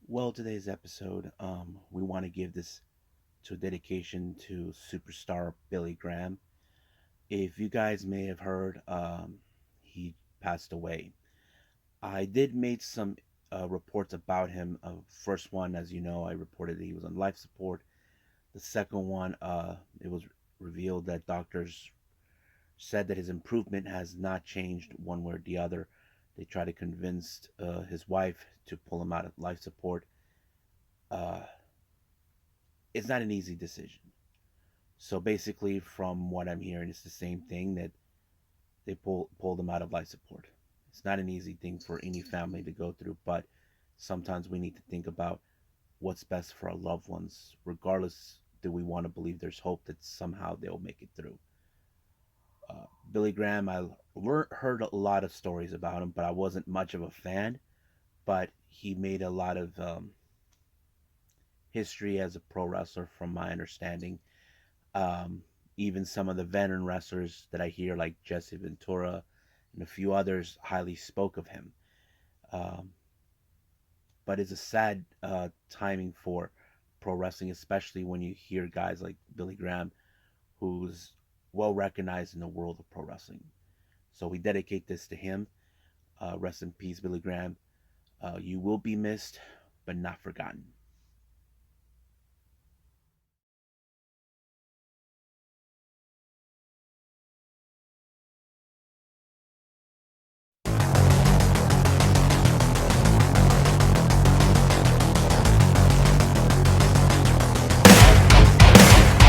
Well, today's episode, we want to give this to a dedication to superstar Billy Graham. If you guys may have heard, he passed away. I did make some reports about him. First one, as you know, I reported that he was on life support. The second one, it was revealed that doctors said that his improvement has not changed one way or the other. They tried to convince his wife to pull him out of life support. Uh, it's not an easy decision. So basically, from what I'm hearing, it's the same thing that they pulled them out of life support. It's not an easy thing for any family to go through, but sometimes we need to think about what's best for our loved ones. Regardless, do we want to believe there's hope that somehow they'll make it through? Billy Graham, I heard a lot of stories about him, but I wasn't much of a fan. But he made a lot of history as a pro wrestler, from my understanding. Um, Even some of the veteran wrestlers that I hear, like Jesse Ventura and a few others, highly spoke of him. Um, but it's a sad timing for pro wrestling, especially when you hear guys like Billy Graham, who's well recognized in the world of pro wrestling. So we dedicate this to him. Rest in peace, Billy Graham. You will be missed, but not forgotten.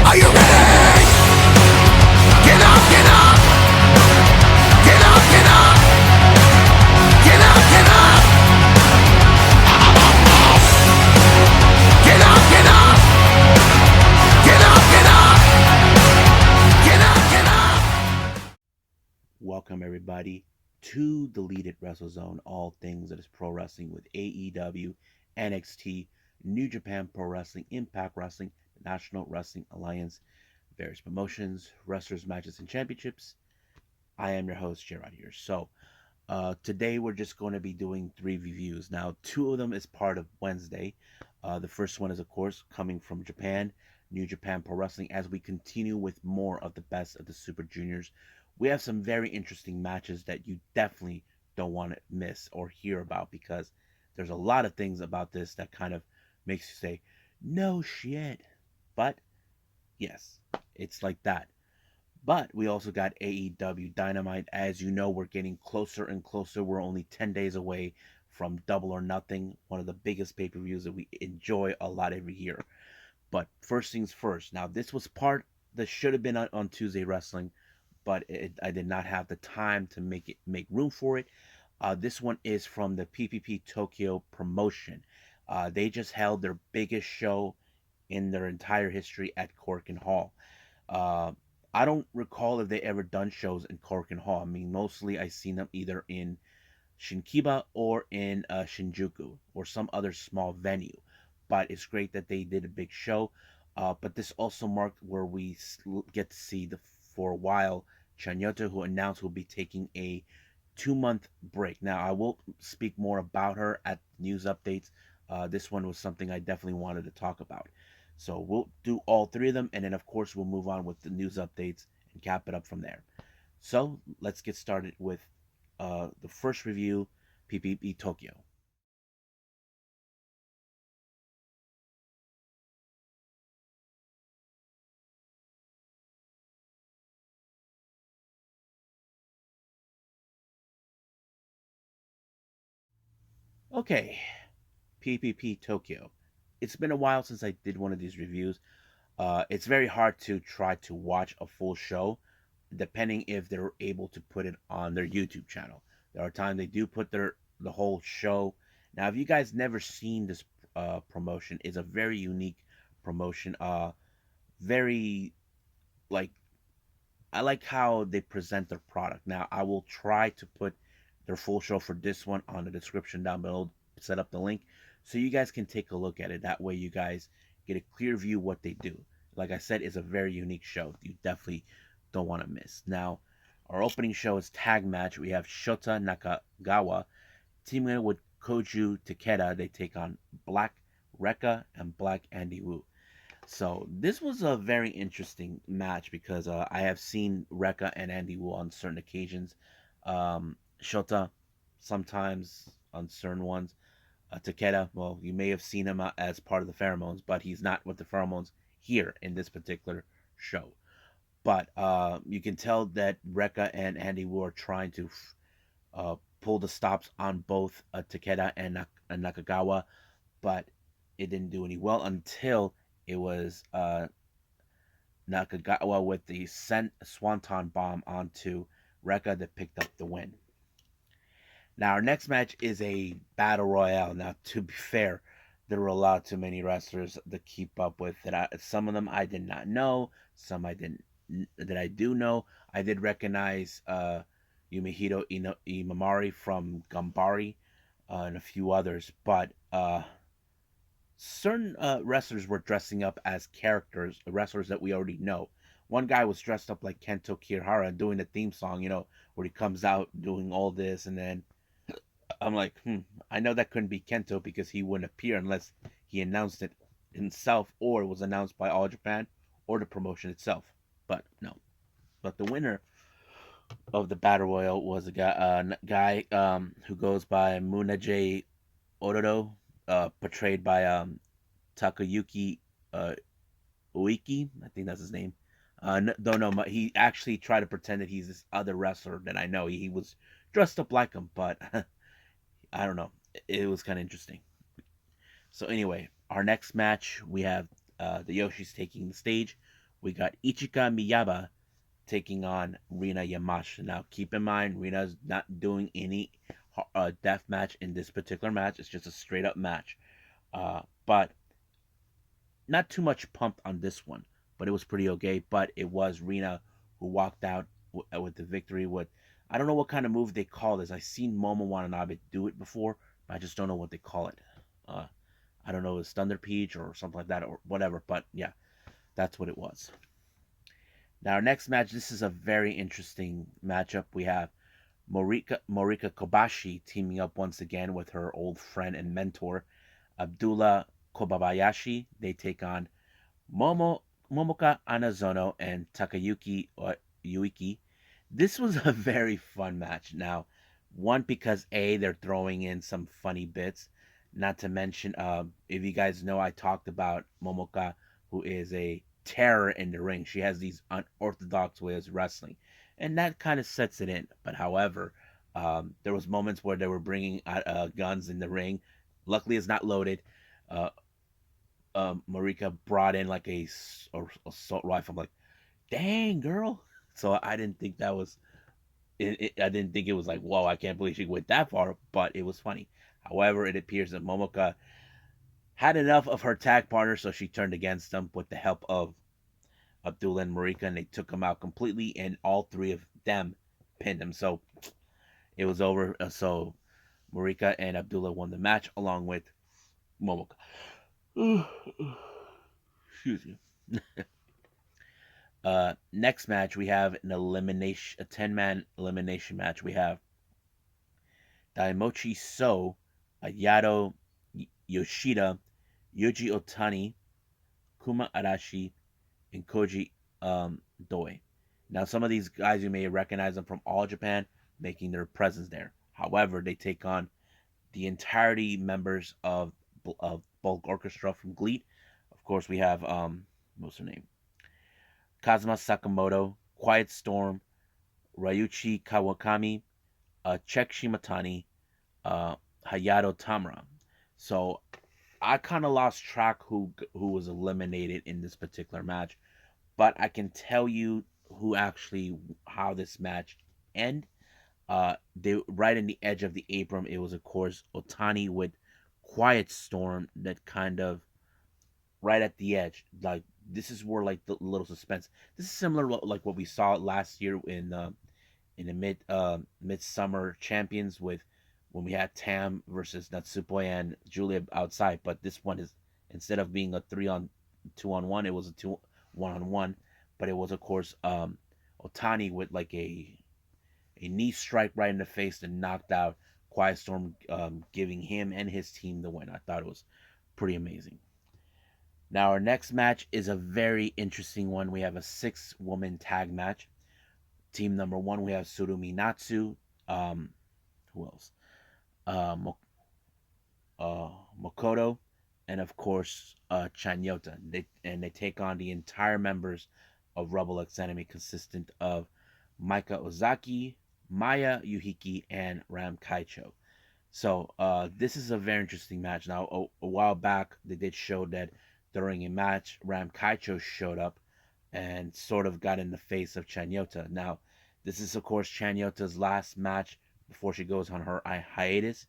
Are you ready? Get up, get up! Get up, get up! Get up, get up! Get up, get up! Get up, get up! Get up, get up! Welcome, everybody, to Deleted Wrestle Zone, all things that is pro wrestling with AEW, NXT, New Japan Pro Wrestling, Impact Wrestling, National Wrestling Alliance, various promotions, wrestlers, matches, and championships. I am your host, Gerard here. Today we're just going to be doing three reviews. Now, two of them is part of Wednesday. The first one is, of course, coming from Japan, New Japan Pro Wrestling, as we continue with more of the best of the Super Juniors. We have some very interesting matches that you definitely don't want to miss or hear about, because there's a lot of things about this that kind of makes you say, no shit. But yes, it's like that. But we also got AEW Dynamite. As you know, we're getting closer and closer. We're only 10 days away from Double or Nothing, one of the biggest pay per views that we enjoy a lot every year. But first things first. Now, this was part that should have been on Tuesday Wrestling, but I did not have the time to make room for it. This one is from the P.P.P Tokyo promotion. They just held their biggest show in their entire history at Cork and Hall. Uh, I don't recall if they ever done shows in Cork and Hall. I mean, mostly I seen them either in Shinkiba or in Shinjuku or some other small venue. But it's great that they did a big show. But this also marked where we get to see the for a while Chanyota, who announced will be taking a 2 month break. Now I will speak more about her at news updates. This one was something I definitely wanted to talk about. So we'll do all three of them, and then of course we'll move on with the news updates and cap it up from there. So let's get started with the first review, P.P.P Tokyo. Okay, P.P.P Tokyo. It's been a while since I did one of these reviews. It's very hard to try to watch a full show, depending if they're able to put it on their YouTube channel. There are times they do put the whole show. Now, if you guys never seen this promotion, it's a very unique promotion. Very like I like how they present their product. Now, I will try to put their full show for this one on the description down below, set up the link so you guys can take a look at it. That way, you guys get a clear view what they do. Like I said, it's a very unique show. You definitely don't want to miss. Now, our opening show is tag match. We have Shota Nakagawa teaming with Koju Takeda. They take on Black Rekka and Black Andy Wu. So this was a very interesting match because I have seen Rekka and Andy Wu on certain occasions. Shota sometimes on certain ones. Takeda, well, you may have seen him as part of the Pheromones, but he's not with the Pheromones here in this particular show. But you can tell that Rekka and Andy Wu are trying to pull the stops on both Takeda and Nakagawa, but it didn't do any well until it was Nakagawa with the Swanton Bomb onto Rekka that picked up the win. Now, our next match is a battle royale. Now, to be fair, there were a lot too many wrestlers to keep up with. Some of them I did not know, some I didn't that I do know. I did recognize Yumehiro Imamari from Gambari and a few others, but certain wrestlers were dressing up as characters, wrestlers that we already know. One guy was dressed up like Kento Kirihara doing the theme song, where he comes out doing all this, and then I'm like, I know that couldn't be Kento because he wouldn't appear unless he announced it himself or it was announced by All Japan or the promotion itself. But no. But the winner of the battle royal was a guy who goes by Munaje Orodo, portrayed by Takayuki uh, Ueki. I think that's his name. Don't know. He actually tried to pretend that he's this other wrestler that I know. He was dressed up like him, but I don't know. It was kind of interesting. So anyway, our next match, we have the Yoshis taking the stage. We got Ichika Miyaba taking on Rina Yamashita. Now, keep in mind, Rina's not doing any death match in this particular match. It's just a straight up match. But not too much pumped on this one, but it was pretty okay. But it was Rina who walked out with the victory. With I don't know what kind of move they call this. I've seen Momo Watanabe do it before, but I just don't know what they call it. Uh, I don't know, it was Thunder Peach or something like that or whatever. But yeah, that's what it was. Now our next match. This is a very interesting matchup. We have Morika Kobashi teaming up once again with her old friend and mentor Abdullah Kobayashi. They take on Momoka Anazono and Takayuki Yuiki. This was a very fun match. Now, one because they're throwing in some funny bits. Not to mention, if you guys know, I talked about Momoka, who is a terror in the ring. She has these unorthodox ways of wrestling, and that kind of sets it in. But however, there was moments where they were bringing guns in the ring. Luckily, it's not loaded. Uh, Marika brought in like a assault rifle. I'm like, dang girl. So I didn't think that was. I didn't think it was like, whoa, I can't believe she went that far. But it was funny. However, it appears that Momoka had enough of her tag partner, so she turned against them with the help of Abdullah and Marika, and they took him out completely, and all three of them pinned him. So it was over. So Marika and Abdullah won the match along with Momoka. Excuse me. Next match we have a 10-man elimination match. We have Daimochi So, Ayato Yoshida, Yuji Otani, Kuma Arashi, and Koji Doi. Now, some of these guys you may recognize them from All Japan, making their presence there. However, they take on the entirety members of Bulk Orchestra from GLEAT. Of course, we have what's her name? Kazuma Sakamoto, Quiet Storm, Ryuichi Kawakami, Chek Shimatani, uh, Hayato Tamura. So I kind of lost track who was eliminated in this particular match, but I can tell you who actually how this match end. They right in the edge of the apron. It was of course Otani with Quiet Storm that kind of right at the edge. Like this is where like the little suspense. This is similar like what we saw last year in the midsummer champions with when we had Tam versus Natsupoi and Julia outside. But this one is instead of being a 3-on-2-on-1, it was a 2-1-on-1. But it was of course Otani with like a knee strike right in the face that knocked out Quiet Storm, giving him and his team the win. I thought it was Pretty amazing. Now, our next match is a very interesting one. We have a 6-woman tag match. Team number one, we have Surumi Natsu. Um, who else? Uh, Makoto, and of course Chanyota. They take on the entire members of Rebel X Enemy, consistent of Maika Ozaki, Maya Yuhiki, and Ram Kaicho. So this is a very interesting match. Now, a while back, they did show that during a match, Ram Kaicho showed up and sort of got in the face of Chanyota. Now, this is, of course, Chanyota's last match before she goes on her hiatus.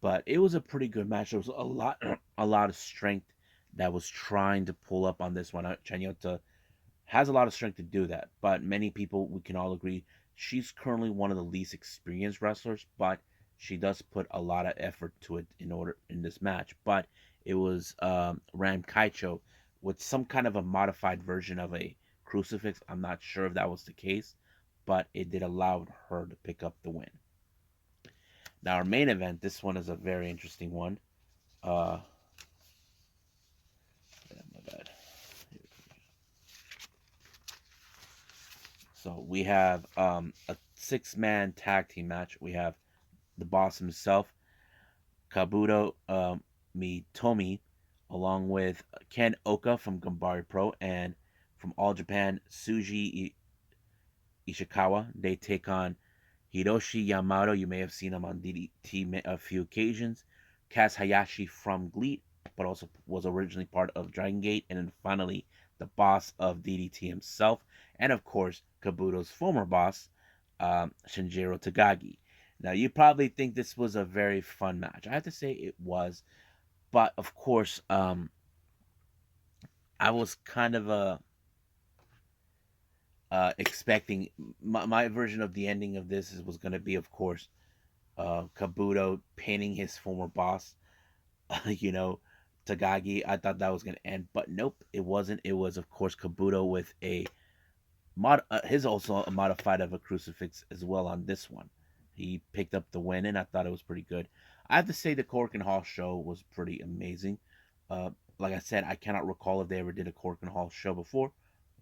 But it was a pretty good match. There was a lot of strength that was trying to pull up on this one. Chanyota has a lot of strength to do that, but many people, we can all agree, she's currently one of the least experienced wrestlers, but she does put a lot of effort to it in this match. But it was Ram Kaicho with some kind of a modified version of a crucifix. I'm not sure if that was the case, but it did allow her to pick up the win. Now, our main event, this one is a very interesting one. Uh, my bad. So we have a 6-man tag team match. We have the boss himself, Kabuto Mitomi, along with Ken Oka from Gambari Pro, and from All Japan, Suji Ishikawa. They take on Hiroshi Yamato. You may have seen him on DDT a few occasions. Kaz Hayashi from GLEAT, but also was originally part of Dragon Gate. And then finally, the boss of DDT himself. And of course, Kabuto's former boss, Shinjiro Tagagi. Now, you probably think this was a very fun match. I have to say it was. But of course, I was kind of expecting my version of the ending of this was going to be, of course, Kabuto pinning his former boss, you know, Tagagi. I thought that was going to end, but nope, it wasn't. It was, of course, Kabuto with a his also a modified of a crucifix as well on this one. He picked up the win, and I thought it was pretty good. I have to say the Cork and Hall show was pretty amazing. Uh, like I said, I cannot recall if they ever did a Cork and Hall show before,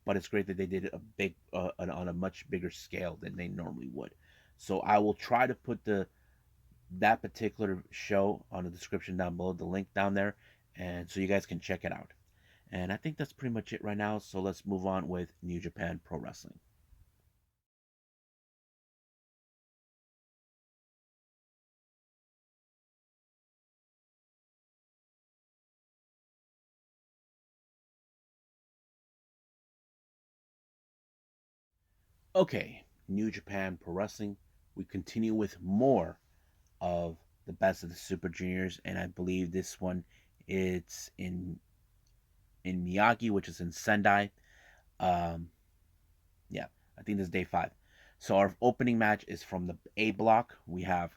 but it's great that they did it on a much bigger scale than they normally would. So I will try to put the that particular show on the description down below, the link down there, and so you guys can check it out. And I think that's pretty much it right now. So let's move on with New Japan Pro Wrestling. Okay, New Japan Pro Wrestling. We continue with more of the best of the Super Juniors, and I believe this one it's in Miyagi, which is in Sendai. Um, yeah, I think this is day 5. So our opening match is from the A block. We have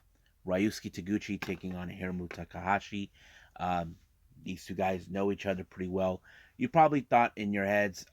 Ryusuke Taguchi taking on Hiromu Takahashi. Um, these two guys know each other pretty well. You probably thought in your heads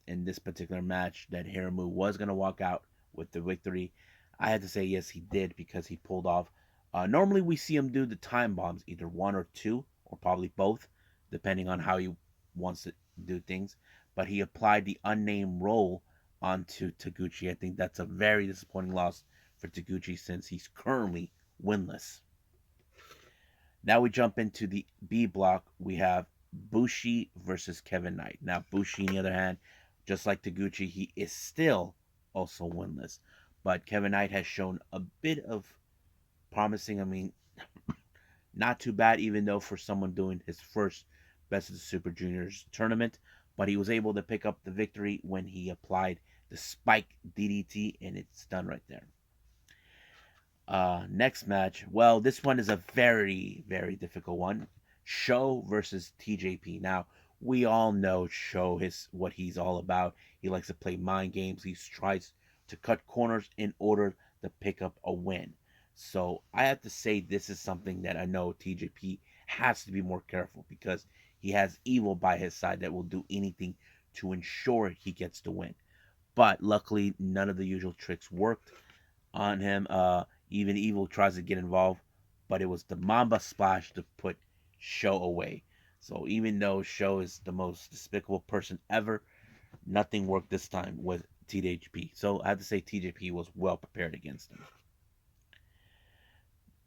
in this particular match that Hiromu was going to walk out with the victory. I had to say yes, he did, because he pulled off. Normally we see him do the time bombs, either one or two, or probably both, depending on how he wants to do things. But he applied the unnamed role onto Taguchi. I think that's a very disappointing loss for Taguchi, since he's currently winless. Now we jump into the B block. We have Bushi versus Kevin Knight. Now Bushi, on the other hand, just like Taguchi, he is still also winless. But Kevin Knight has shown a bit of promising. I mean, not too bad, even though for someone doing his first Best of the Super Juniors tournament. But he was able to pick up the victory when he applied the spike DDT, and it's done right there. Next match. Well, this one is a very, very difficult one. Sho versus TJP. Now, we all know Sho is what he's all about. He likes to play mind games. He tries to cut corners in order to pick up a win. So I have to say this is something that I know TJP has to be more careful, because he has Evil by his side that will do anything to ensure he gets the win. But luckily, none of the usual tricks worked on him. Even Evil tries to get involved, but it was the Mamba Splash to put Sho away. So even though Show is the most despicable person ever, nothing worked this time with TJP. So I have to say TJP was well prepared against him.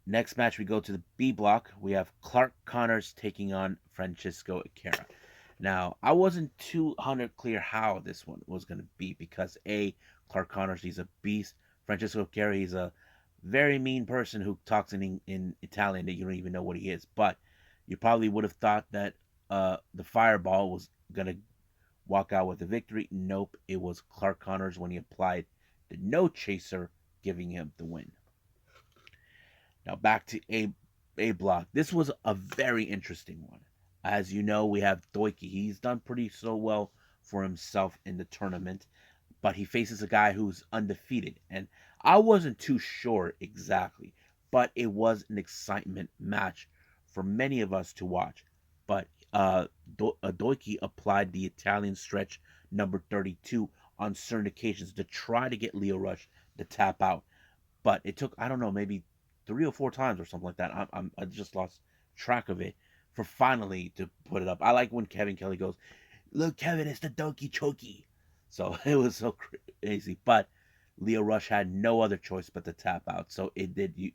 Next match, we go to the B block. We have Clark Connors taking on Francisco Akira. Now, I wasn't 200 clear how this one was going to be because Clark Connors, he's a beast. Francisco Akira, he's a very mean person who talks in Italian that you don't even know what he is. But you probably would have thought that the Fireball was going to walk out with the victory. Nope, it was Clark Connors when he applied the No Chaser, giving him the win. Now back to A block. This was a very interesting one. As you know, we have Doiki. He's done pretty so well for himself in the tournament, but he faces a guy who's undefeated. And I wasn't too sure exactly, but it was an excitement match for many of us to watch. But Doiki applied the Italian stretch number 32 on certain occasions to try to get Leo Rush to tap out, but it took, I don't know, maybe 3 or 4 times or something like that. I just lost track of it for finally to put it up. I like when Kevin Kelly goes, "Look, Kevin, it's the Donkey Chokey." So it was so crazy, but Leo Rush had no other choice but to tap out. So it did.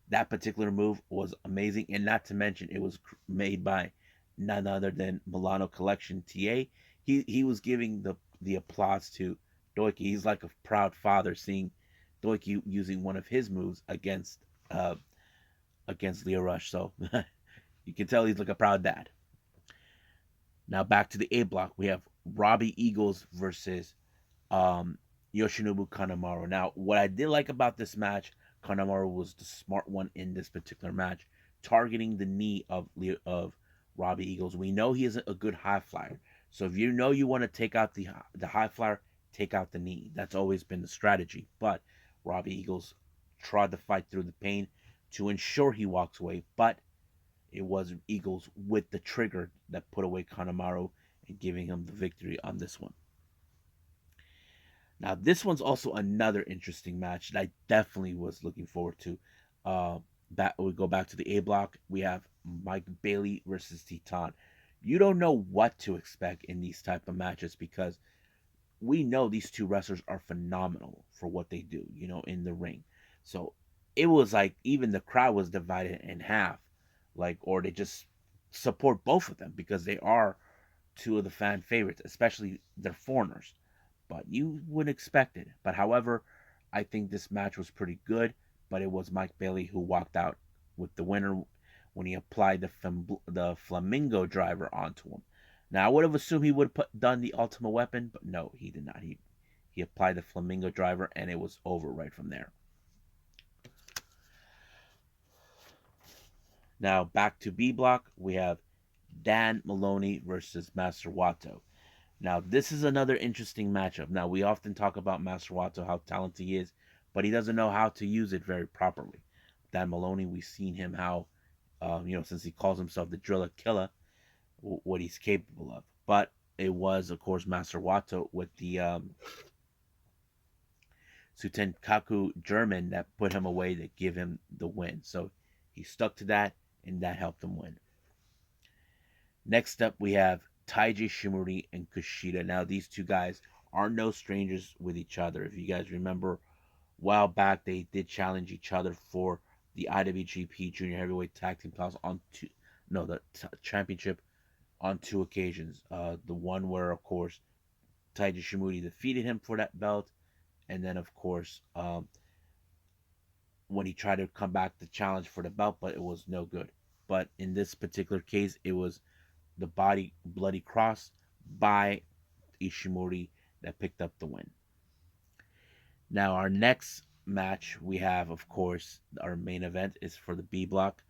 That particular move was amazing, and not to mention it was made by none other than Milano Collection TA. He was giving the applause to Doiki. He's like a proud father seeing Doiki using one of his moves uh, against Leo Rush. So you can tell he's like a proud dad. Now back to the A block, we have Robbie Eagles versus um, Yoshinobu Kanemaru. Now, what I did like about this match, Kanemaru was the smart one in this particular match, targeting the knee of Robbie Eagles. We know he isn't a good high flyer, so if you know you want to take out the high flyer, take out the knee. That's always been the strategy. But Robbie Eagles tried to fight through the pain to ensure he walks away, but it was Eagles with the trigger that put away Kanemaru and giving him the victory on this one. Now, this one's also another interesting match that I definitely was looking forward to. We go back to the A block. We have Mike Bailey versus Titan. You don't know what to expect in these type of matches because we know these two wrestlers are phenomenal for what they do, in the ring. So it was like even the crowd was divided in half, like, or they just support both of them because they are two of the fan favorites, especially they're foreigners. But you wouldn't expect it. But however, I think this match was pretty good. But it was Mike Bailey who walked out with the winner when he applied the Flamingo driver onto him. Now I would have assumed he would have done the Ultimate Weapon, but no, he did not. He applied the Flamingo driver, and it was over right from there. Now back to B block, we have Dan Maloney versus Master Wato. Now, this is another interesting matchup. Now, we often talk about Master Wato, how talented he is, but he doesn't know how to use it very properly. Dan Maloney, we've seen him how, since he calls himself the Driller Killer, what he's capable of. But it was, of course, Master Wato with the Sutenkaku German that put him away to give him the win. So he stuck to that, and that helped him win. Next up, we have Taiji Shimori and Kushida. Now, these two guys are no strangers with each other. If you guys remember, a while back, they did challenge each other for the IWGP Junior Heavyweight Tag Team titles championship on 2 occasions. The one where, of course, Taiji Shimori defeated him for that belt, and then, of course, when he tried to come back to challenge for the belt, but it was no good. But in this particular case, it was the bloody cross by Ishimori that picked up the win. Now our next match we have, of course, our main event is for the B block.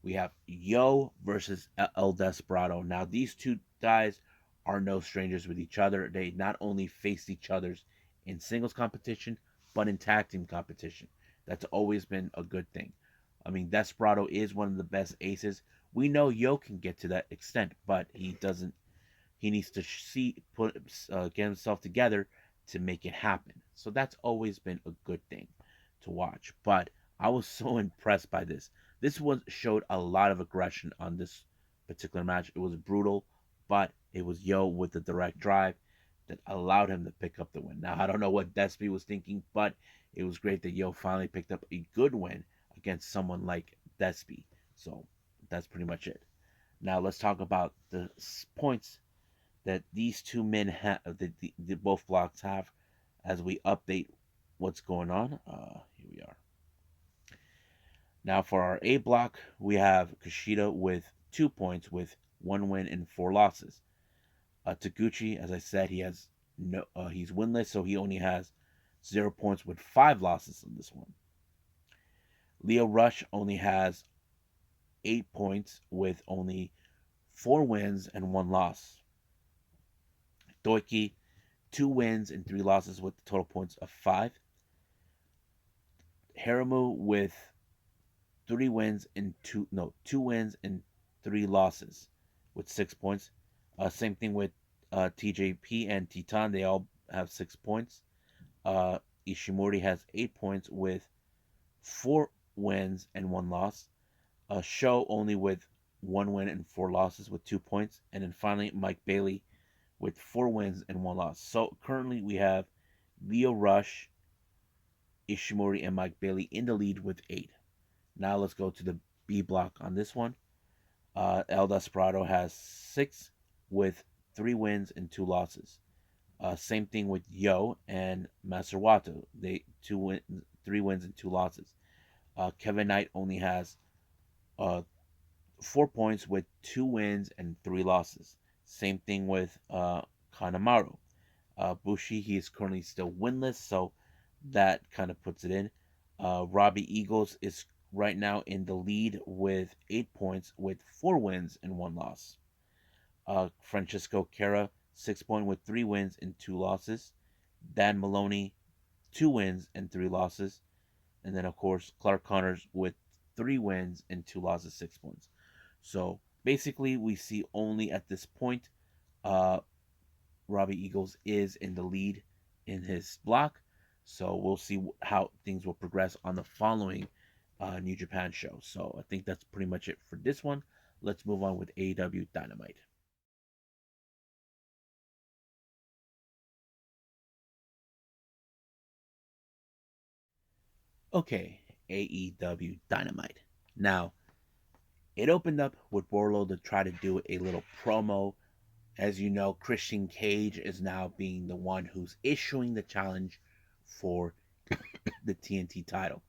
We have Yo versus El Desperado. Now these two guys are no strangers with each other. They not only faced each other's in singles competition, but in tag team competition. That's always been a good thing. I mean, Desperado is one of the best aces. We know Yo can get to that extent, but he doesn't. He needs to get himself together to make it happen. So that's always been a good thing to watch. But I was so impressed by this. This was showed a lot of aggression on particular match. It was brutal, but it was Yo with the direct drive that allowed him to pick up the win. Now, I don't know what Despy was thinking, but it was great that Yo finally picked up a good win against someone like Despy. So that's pretty much it. Now, let's talk about the points that these two men have, that both blocks have, as we update what's going on. Here we are. Now, for our A block, we have Kushida with 2 points, with 1 win and 4 losses. Taguchi, as I said, he's winless, so he only has 0 points with 5 losses in this one. Leo Rush only has 8 points with only 4 wins and 1 loss. Doiki, 2 wins and 3 losses with total points of 5. Haramu with 2 wins and 3 losses with 6 points. Same thing with TJP and Titan. They all have 6 points. Ishimori has 8 points with 4 wins and 1 loss. Show only with 1 win and 4 losses with 2 points. And then finally, Mike Bailey with 4 wins and 1 loss. So currently we have Leo Rush, Ishimori, and Mike Bailey in the lead with 8. Now let's go to the B block on this one. El Desperado has 6 with 3 wins and 2 losses. Same thing with Yo and Masawato. They 3 wins and 2 losses. Kevin Knight only has 4 points with 2 wins and 3 losses. Same thing with Kanemaru. Bushi, he is currently still winless, so that kind of puts it in. Robbie Eagles is right now in the lead with 8 points with 4 wins and 1 loss. Francisco Cara, 6 point with 3 wins and 2 losses. Dan Maloney, 2 wins and 3 losses. And then, of course, Clark Connors with 3 wins and 2 losses, 6 points. So basically, we see only at this point, Robbie Eagles is in the lead in his block. So we'll see how things will progress on the following New Japan show. So I think that's pretty much it for this one. Let's move on with AEW Dynamite. Okay, AEW Dynamite. Now, it opened up with Warlow to try to do a little promo. As you know, Christian Cage is now being the one who's issuing the challenge for the TNT title.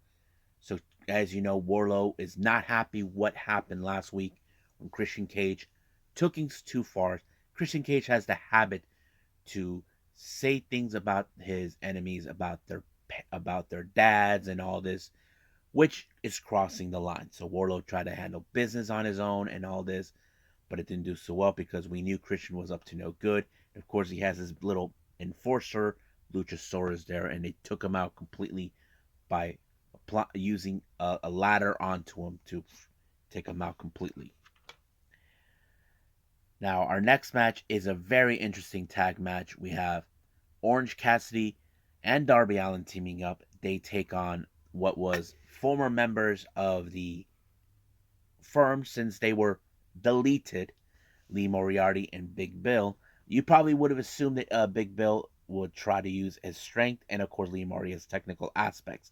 So, as you know, Warlow is not happy what happened last week when Christian Cage took things too far. Christian Cage has the habit to say things about his enemies, about their dads and all this, which is crossing the line. So Warlow tried to handle business on his own and all this, but it didn't do so well because we knew Christian was up to no good. Of course, he has his little enforcer, Luchasaurus, there, and they took him out completely by using a ladder onto him to take him out completely. Now, our next match is a very interesting tag match. We have Orange Cassidy and Darby Allin teaming up. They take on what was former members of the firm since they were deleted, Lee Moriarty and Big Bill. You probably would have assumed that Big Bill would try to use his strength and, of course, Lee Moriarty's technical aspects.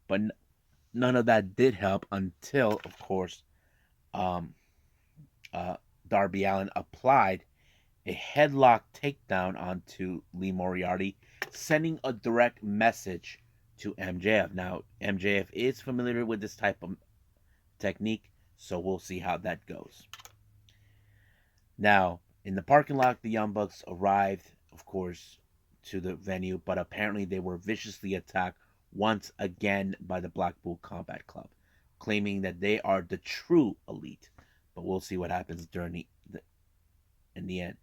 But none of that did help until, of course, um, Darby Allin applied a headlock takedown onto Lee Moriarty, sending a direct message to MJF. Now, MJF is familiar with this type of technique, so we'll see how that goes. Now, in the parking lot, the Young Bucks arrived, of course, to the venue, but apparently they were viciously attacked once again by the Blackpool Combat Club, claiming that they are the true elite. But we'll see what happens during in the end.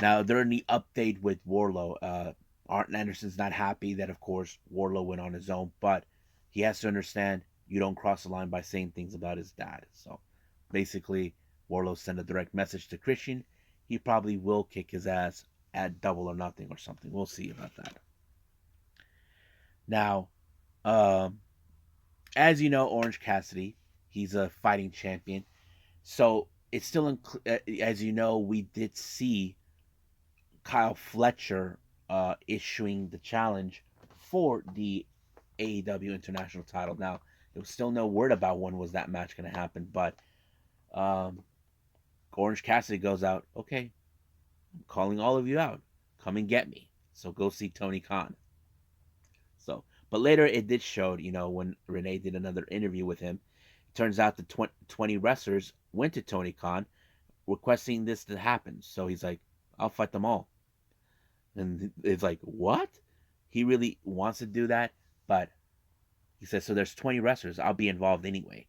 Now, during the update with Warlow, Arn Anderson's not happy that, of course, Warlow went on his own, but he has to understand you don't cross the line by saying things about his dad. So basically, Warlow sent a direct message to Christian. He probably will kick his ass at Double or Nothing or something. We'll see about that. Now, as you know, Orange Cassidy, he's a fighting champion. So it's still, as you know, we did see Kyle Fletcher issuing the challenge for the AEW International title. Now, there was still no word about when was that match going to happen, but um, Orange Cassidy goes out. Okay, I'm calling all of you out. Come and get me. So go see Tony Khan. So, but later it did show, when Renee did another interview with him, it turns out the 20 wrestlers went to Tony Khan requesting this to happen. So he's like, I'll fight them all. And it's like, what? He really wants to do that, but he says, so there's 20 wrestlers. I'll be involved anyway.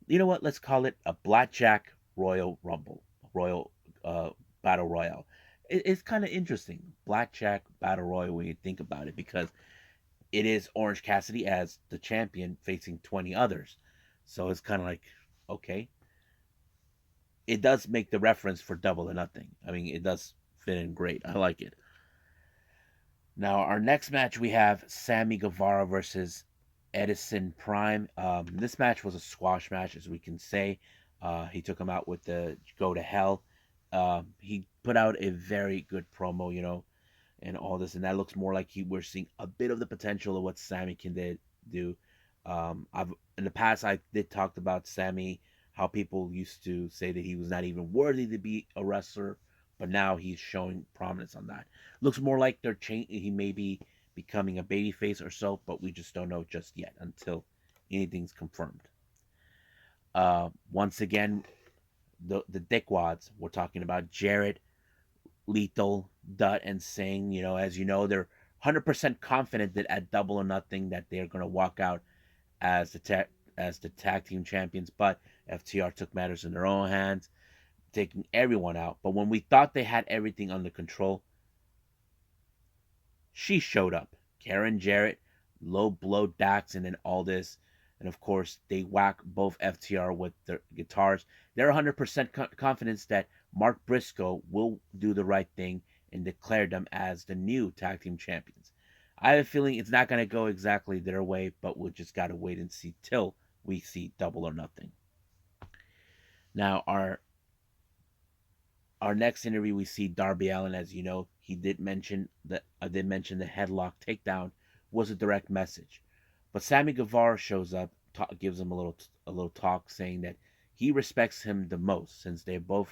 You know what? Let's call it a Blackjack Royal Rumble, Royal Battle Royale. It's kind of interesting, Blackjack Battle Royal, when you think about it, because it is Orange Cassidy as the champion facing 20 others. So it's kind of like, okay, it does make the reference for Double or Nothing. I mean, it does fit in great. I like it. Now, our next match, we have Sammy Guevara versus Edison Prime. This match was a squash match, as we can say. He took him out with the Go to Hell. He put out a very good promo, and all this, and that looks more like we're seeing a bit of the potential of what Sammy can do. I've in the past I did talked about Sammy, how people used to say that he was not even worthy to be a wrestler, but now he's showing prominence on that. Looks more like he may be becoming a babyface or so, but we just don't know just yet until anything's confirmed. Once again, the dickwads, we're talking about Jarrett, Lethal, Dutt, and Singh. As you know, they're 100% confident that at Double or Nothing that they're going to walk out as the tag team champions. But FTR took matters in their own hands, taking everyone out. But when we thought they had everything under control, she showed up. Karen Jarrett, low blow Dax, and then all this. And of course, they whack both FTR with their guitars. They're 100% confidence that Mark Briscoe will do the right thing and declare them as the new tag team champions. I have a feeling it's not going to go exactly their way, but we'll just got to wait and see till we see Double or Nothing. Now, our next interview, we see Darby Allin. As you know, he did mention that I did mention the headlock takedown was a direct message, but Sammy Guevara shows up, gives him a little talk, saying that he respects him the most since they both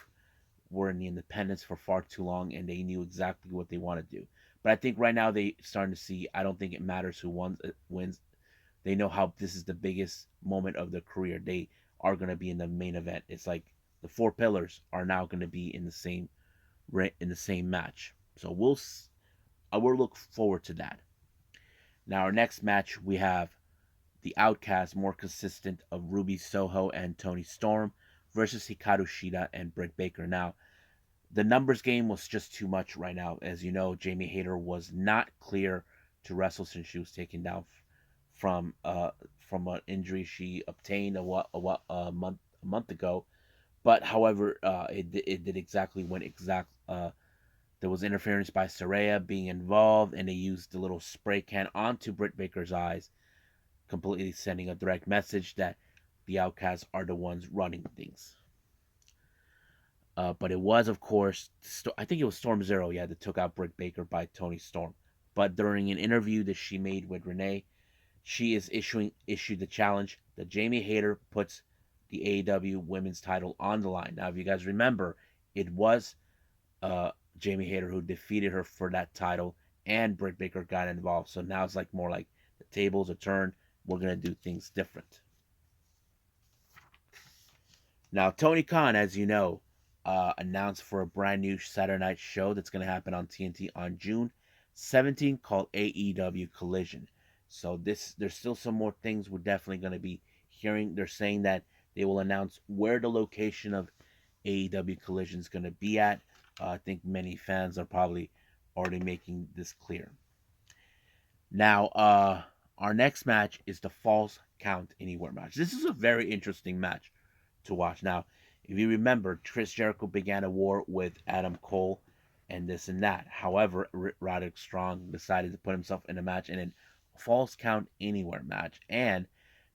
were in the independents for far too long and they knew exactly what they want to do. But I think right now they starting to see. I don't think it matters who wins. They know how this is the biggest moment of their career. They are going to be in the main event. It's like the four pillars are now going to be in the same match. So we'll look forward to that. Now our next match, we have the Outcast, more consistent of Ruby Soho and Tony Storm versus Hikaru Shida and Britt Baker. Now the numbers game was just too much right now. As you know, Jamie Hayter was not clear to wrestle since she was taken down from an injury she obtained a month ago. But however, it did exactly when there was interference by Saraya being involved, and they used the little spray can onto Britt Baker's eyes, completely sending a direct message that the Outcasts are the ones running things. But it was, of course, I think it was Storm Zero, yeah, that took out Britt Baker by Tony Storm. But during an interview that she made with Renee, she is issued the challenge that Jamie Hayter puts the AEW Women's title on the line. Now, if you guys remember, it was Jamie Hayter who defeated her for that title, and Britt Baker got involved. So now it's like more like the tables are turned. We're gonna do things different. Now, Tony Khan, as you know, announced for a brand new Saturday night show that's going to happen on TNT on June 17th called AEW Collision. So there's still some more things we're definitely going to be hearing. They're saying that they will announce where the location of AEW Collision is going to be at. I think many fans are probably already making this clear. Now, our next match is the Falls Count Anywhere match. This is a very interesting match to watch. Now, if you remember, Chris Jericho began a war with Adam Cole and this and that. However, Roderick Strong decided to put himself in a match in a Falls Count Anywhere match, and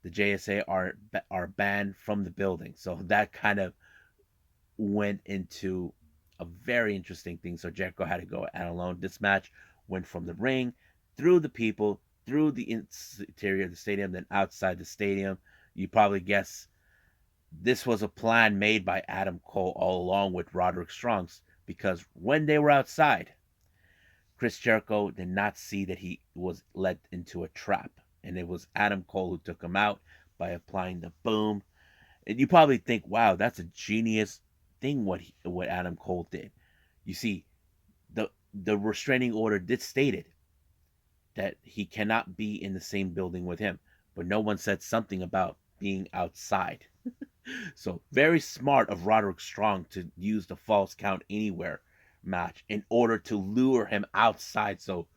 the JSA are banned from the building. So that kind of went into a very interesting thing. So Jericho had to go out alone. This match went from the ring, through the people, through the interior of the stadium, then outside the stadium. You probably guess this was a plan made by Adam Cole all along with Roderick Strong's, because when they were outside, Chris Jericho did not see that he was led into a trap. And it was Adam Cole who took him out by applying the boom. And you probably think, wow, that's a genius thing what Adam Cole did. You see, the restraining order did stated that he cannot be in the same building with him, but no one said something about being outside. So very smart of Roderick Strong to use the false count anywhere match in order to lure him outside, so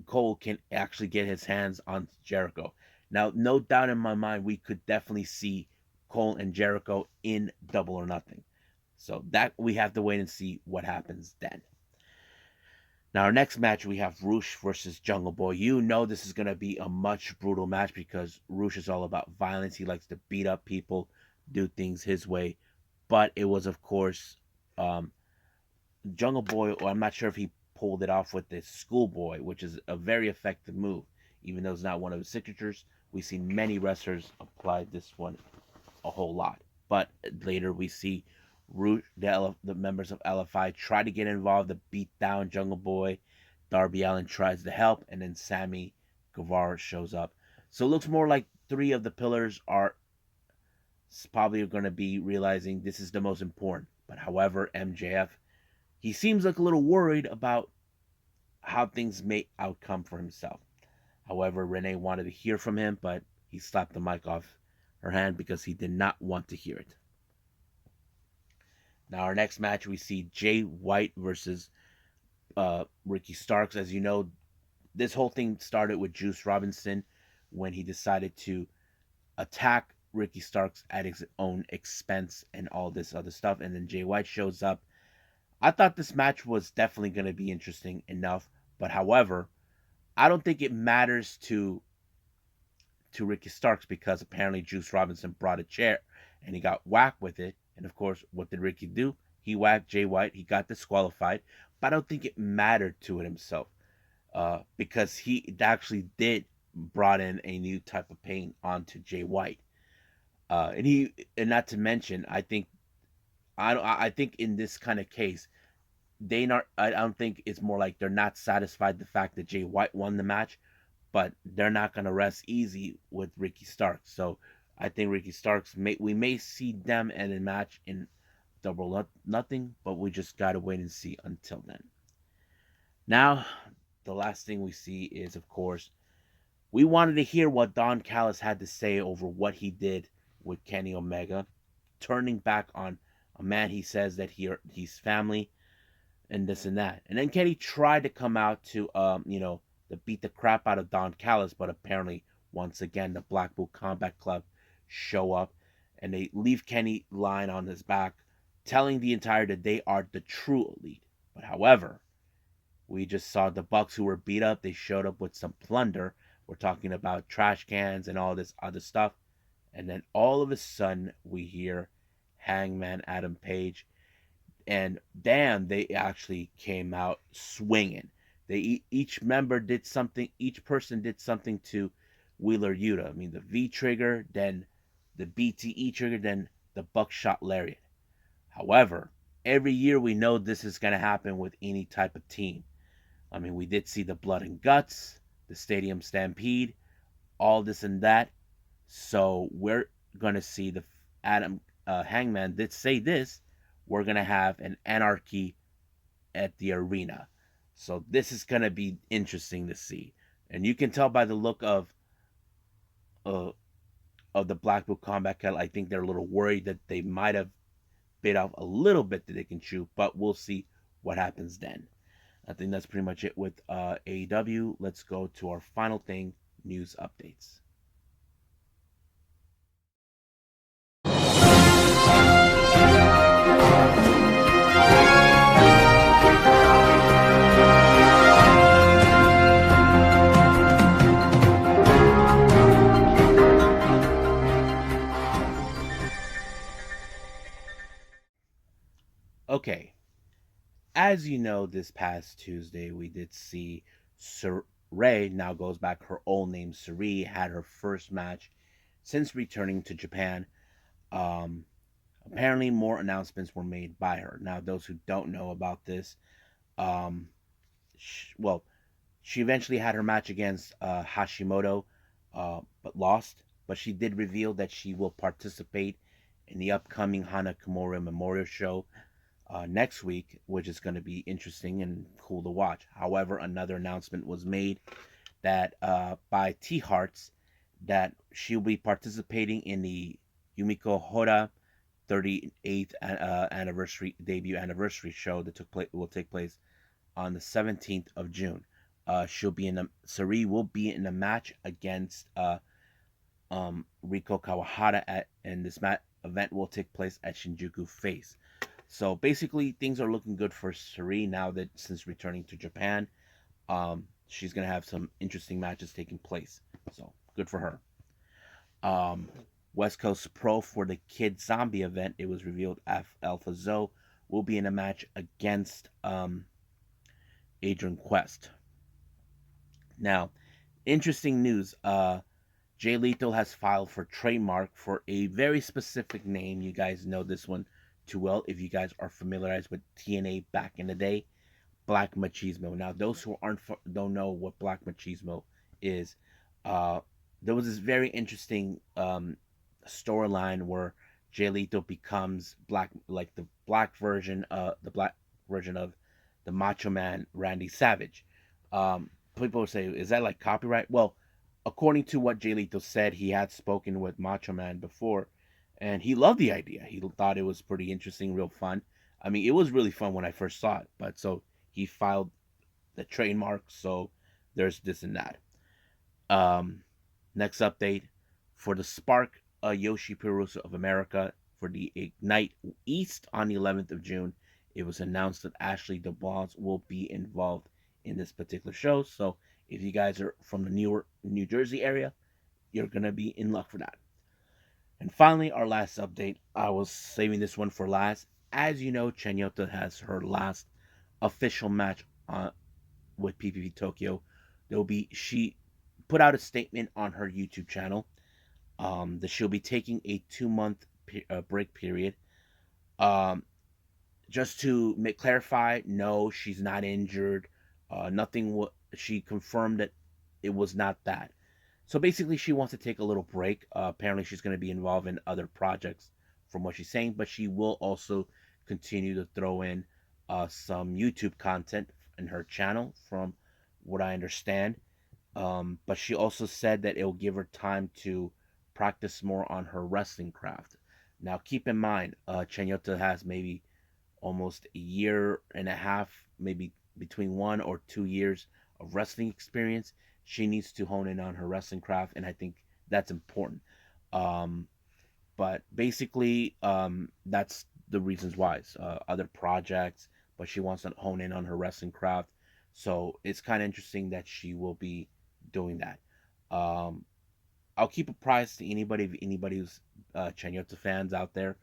Cole can actually get his hands on Jericho. Now, no doubt in my mind, we could definitely see Cole and Jericho in Double or Nothing. So that we have to wait and see what happens then. Now, our next match, we have Roosh versus Jungle Boy. You know this is going to be a much brutal match because Roosh is all about violence. He likes to beat up people, do things his way. But it was, of course, Jungle Boy, or I'm not sure if he pulled it off with the Schoolboy, which is a very effective move. Even though it's not one of his signatures, we've seen many wrestlers apply this one a whole lot. But later we see the members of LFI try to get involved to beat down Jungle Boy. Darby Allin tries to help, and then Sammy Guevara shows up. So it looks more like three of the pillars are probably going to be realizing this is the most important. But however, MJF, he seems like a little worried about how things may outcome for himself. However, Renee wanted to hear from him, but he slapped the mic off her hand because he did not want to hear it. Now, our next match, we see Jay White versus Ricky Starks. As you know, this whole thing started with Juice Robinson when he decided to attack Ricky Starks at his own expense and all this other stuff. And then Jay White shows up. I thought this match was definitely going to be interesting enough. But however, I don't think it matters to Ricky Starks because apparently Juice Robinson brought a chair and he got whacked with it. And of course, what did Ricky do? He whacked Jay White. He got disqualified. But I don't think it mattered to it himself because he actually did brought in a new type of pain onto Jay White. And not to mention, I think in this kind of case, I don't think it's more like they're not satisfied the fact that Jay White won the match, but they're not going to rest easy with Ricky Starks. So I think Ricky Starks, we may see them in a match in Double or Nothing, but we just got to wait and see until then. Now, the last thing we see is, of course, we wanted to hear what Don Callis had to say over what he did with Kenny Omega, turning back on a man he says that he's family and this and that. And then Kenny tried to come out to, to beat the crap out of Don Callis, but apparently, once again, the Blackpool Combat Club show up and they leave Kenny lying on his back, telling the entire that they are the true elite. But however, we just saw the Bucks who were beat up. They showed up with some plunder. We're talking about trash cans and all this other stuff. And then all of a sudden, we hear Hangman Adam Page. And damn, they actually came out swinging. Each person did something to Wheeler Yuta. I mean, the V trigger, then the BTE trigger, then the buckshot lariat. However, every year we know this is going to happen with any type of team. I mean, we did see the blood and guts, the stadium stampede, all this and that. So we're going to see the Hangman did say this. We're going to have an anarchy at the arena. So this is going to be interesting to see. And you can tell by the look of the Blackpool Combat Club, I think they're a little worried that they might have bit off a little bit that they can chew, but we'll see what happens then. I think that's pretty much it with AEW. Let's go to our final thing, news updates. Okay, as you know, this past Tuesday we did see Sarray, now goes back her old name Sareee, had her first match since returning to Japan. Um, Apparently, more announcements were made by her. Now, those who don't know about this, um, well, she eventually had her match against Hashimoto, but lost. But she did reveal that she will participate in the upcoming Hana Kimura Memorial Show next week, which is going to be interesting and cool to watch. However, another announcement was made that by T Hearts that she'll be participating in the Yumiko Hoda 38th anniversary debut anniversary show that will take place on the 17th of June. She'll be in the Sareee will be in a match against Riko Kawahara and this event will take place at Shinjuku Face. So basically, things are looking good for Sareee now that since returning to Japan, she's gonna have some interesting matches taking place. So good for her. Um, West Coast Pro for the Kid Zombie event, it was revealed Alpha Zoe will be in a match against Adrian Quest. Now, interesting news. Jay Lethal has filed for trademark for a very specific name. You guys know this one too well if you guys are familiarized with TNA back in the day. Black Machismo. Now, those who don't know what Black Machismo is, uh, there was this very interesting storyline where Jay Lethal becomes black, like the black version of the Macho Man Randy Savage. People say, is that like copyright? Well, according to what Jay Lethal said, he had spoken with Macho Man before, and he loved the idea. He thought it was pretty interesting, real fun. I mean, it was really fun when I first saw it, but so he filed the trademark, so there's this and that. Um, Next update for the Spark Yoshi Perusa of America for the Ignite East on the 11th of June. It was announced that Ashley DeBlanc will be involved in this particular show. So if you guys are from the Newark, New Jersey area, you're gonna be in luck for that. And finally, our last update. I was saving this one for last. As you know, Chanyota has her last official match with P.P.P Tokyo. There'll be She put out a statement on her YouTube channel that she'll be taking a 2 month break period. Um, just to clarify, no, she's not injured. Nothing. She confirmed that it was not that. So basically, she wants to take a little break. Apparently, she's going to be involved in other projects, from what she's saying, but she will also continue to throw in some YouTube content in her channel, from what I understand. But she also said that it will give her time to practice more on her wrestling craft. Now, keep in mind, Chanyota has maybe almost a year and a half, maybe between 1 or 2 years of wrestling experience. She needs to hone in on her wrestling craft, and I think that's important. Um, but basically, that's the reasons why. Other projects, but she wants to hone in on her wrestling craft. So it's kind of interesting that she will be doing that. Um, I'll keep apprised to anybody who's Chanyota fans out there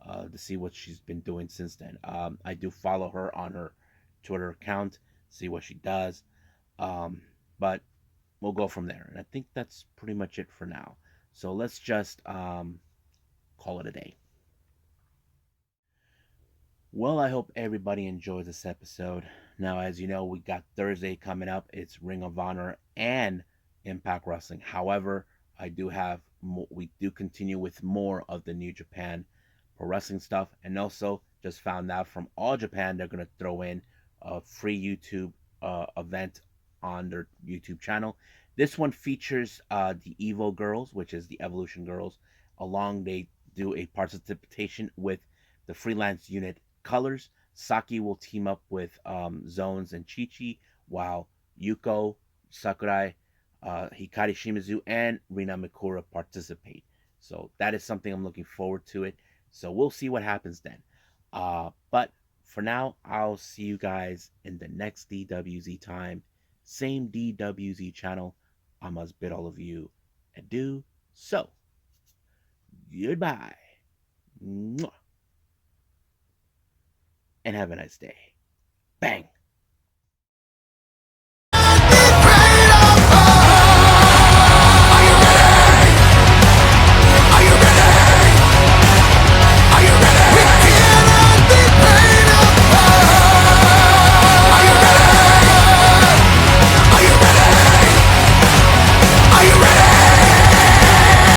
to see what she's been doing since then. I do follow her on her Twitter account, see what she does. Um, but we'll go from there. And I think that's pretty much it for now. So let's just call it a day. Well, I hope everybody enjoys this episode. Now, as you know, we got Thursday coming up. It's Ring of Honor and Impact Wrestling. However, we do continue with more of the New Japan Pro Wrestling stuff, and also just found out from All Japan they're gonna throw in a free YouTube event on their YouTube channel. This one features the Evo Girls, which is the Evolution Girls. Along, they do a participation with the freelance unit Colors. Saki will team up with Zones and Chi Chi, while Yuko, Sakurai, Hikari Shimizu, and Rina Mikura participate. So that is something I'm looking forward to it. So we'll see what happens then. But for now, I'll see you guys in the next DWZ time. Same DWZ channel. I must bid all of you adieu. So, goodbye. Mwah. and have a nice day. Bang!